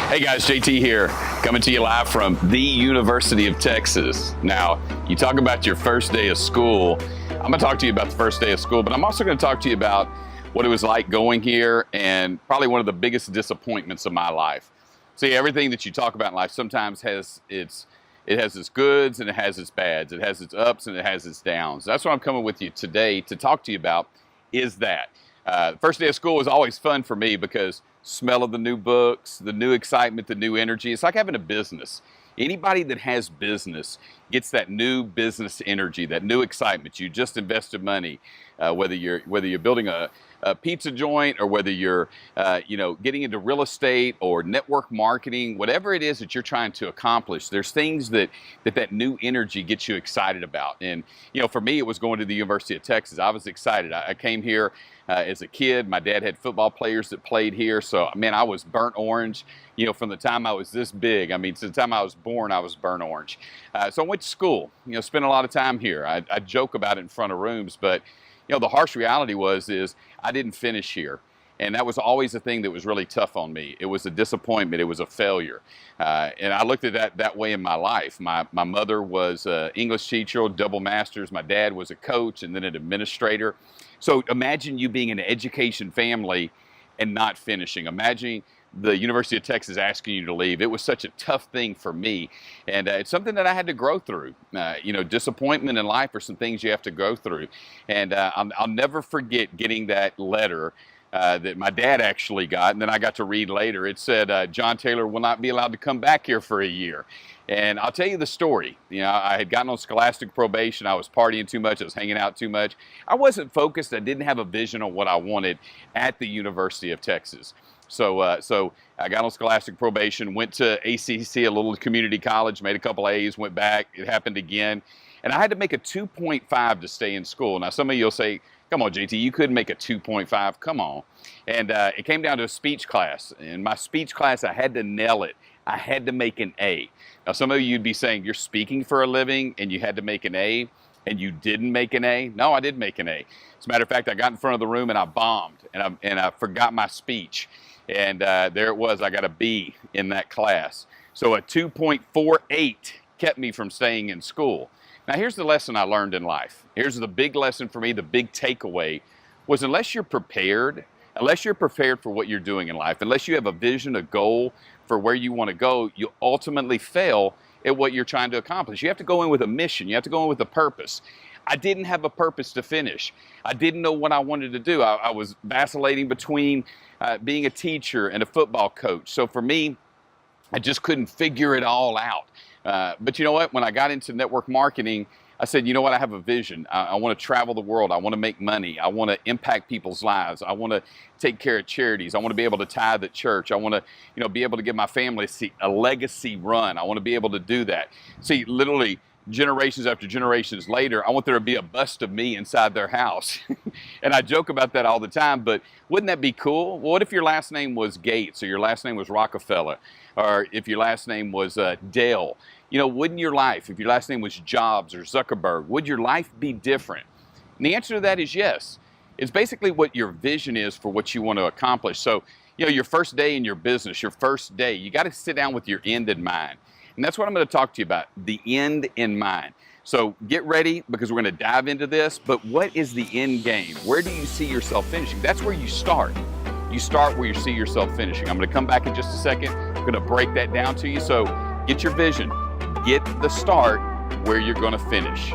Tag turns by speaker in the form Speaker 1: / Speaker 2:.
Speaker 1: Hey guys, JT here, coming to you live from the University of Texas. Now, you talk about your first day of school. I'm gonna talk to you about the first day of school, but I'm also gonna talk to you about what it was like going here and probably one of the biggest disappointments of my life. See, everything that you talk about in life sometimes has its goods and it has its bads. It has its ups and it has its downs. That's what I'm coming with you today to talk to you about is that. First day of school was always fun for me because smell of the new books, the new excitement, the new energy. It's like having a business. Anybody that has business gets that new business energy, that new excitement. You just invested money, whether you're building a pizza joint or whether you're getting into real estate or network marketing, whatever it is that you're trying to accomplish. There's things that new energy gets you excited about. And for me, it was going to the University of Texas. I was excited. I came here as a kid. My dad had football players that played here, so man, I was burnt orange. From the time I was this big. I mean, since the time I was born, I was burnt orange. So I went to school. Spent a lot of time here. I joke about it in front of rooms, but the harsh reality is I didn't finish here. And that was always a thing that was really tough on me. It was a disappointment. It was a failure. And I looked at that way in my life. My mother was an English teacher, double masters. My dad was a coach and then an administrator. So imagine you being an education family and not finishing. Imagine the University of Texas asking you to leave. It was such a tough thing for me. And it's something that I had to grow through. Disappointment in life are some things you have to go through. And I'll never forget getting that letter that my dad actually got, and then I got to read later. It said, John Taylor will not be allowed to come back here for a year. And I'll tell you the story. I had gotten on scholastic probation. I was partying too much. I was hanging out too much. I wasn't focused. I didn't have a vision on what I wanted at the University of Texas. So I got on scholastic probation, went to ACC, a little community college, made a couple A's, went back. It happened again. And I had to make a 2.5 to stay in school. Now, some of you will say, come on, JT, you couldn't make a 2.5. Come on. And it came down to a speech class. In my speech class, I had to nail it. I had to make an A. Now, some of you would be saying, you're speaking for a living and you had to make an A and you didn't make an A? No, I did make an A. As a matter of fact, I got in front of the room and I bombed and I forgot my speech. And there it was. I got a B in that class. So a 2.48 kept me from staying in school. Now, here's the lesson I learned in life. Here's the big lesson for me, the big takeaway was unless you're prepared for what you're doing in life, unless you have a vision, a goal for where you want to go, you ultimately fail at what you're trying to accomplish. You have to go in with a mission. You have to go in with a purpose. I didn't have a purpose to finish. I didn't know what I wanted to do. I was vacillating between being a teacher and a football coach. So for me, I just couldn't figure it all out. But you know what? When I got into network marketing, I said, you know what? I have a vision. I want to travel the world. I want to make money. I want to impact people's lives. I want to take care of charities. I want to be able to tithe at church. I want to, be able to give my family a legacy run. I want to be able to do that. See, literally, generations after generations later, I want there to be a bust of me inside their house. And I joke about that all the time, but wouldn't that be cool? Well, what if your last name was Gates or your last name was Rockefeller or if your last name was Dale? Wouldn't your life, if your last name was Jobs or Zuckerberg, would your life be different? And the answer to that is yes. It's basically what your vision is for what you want to accomplish. So, your first day in your business, your first day, you got to sit down with your end in mind. And that's what I'm going to talk to you about, the end in mind. So get ready because we're going to dive into this. But what is the end game? Where do you see yourself finishing? That's where you start. You start where you see yourself finishing. I'm going to come back in just a second. I'm going to break that down to you. So get your vision. Get the start where you're going to finish.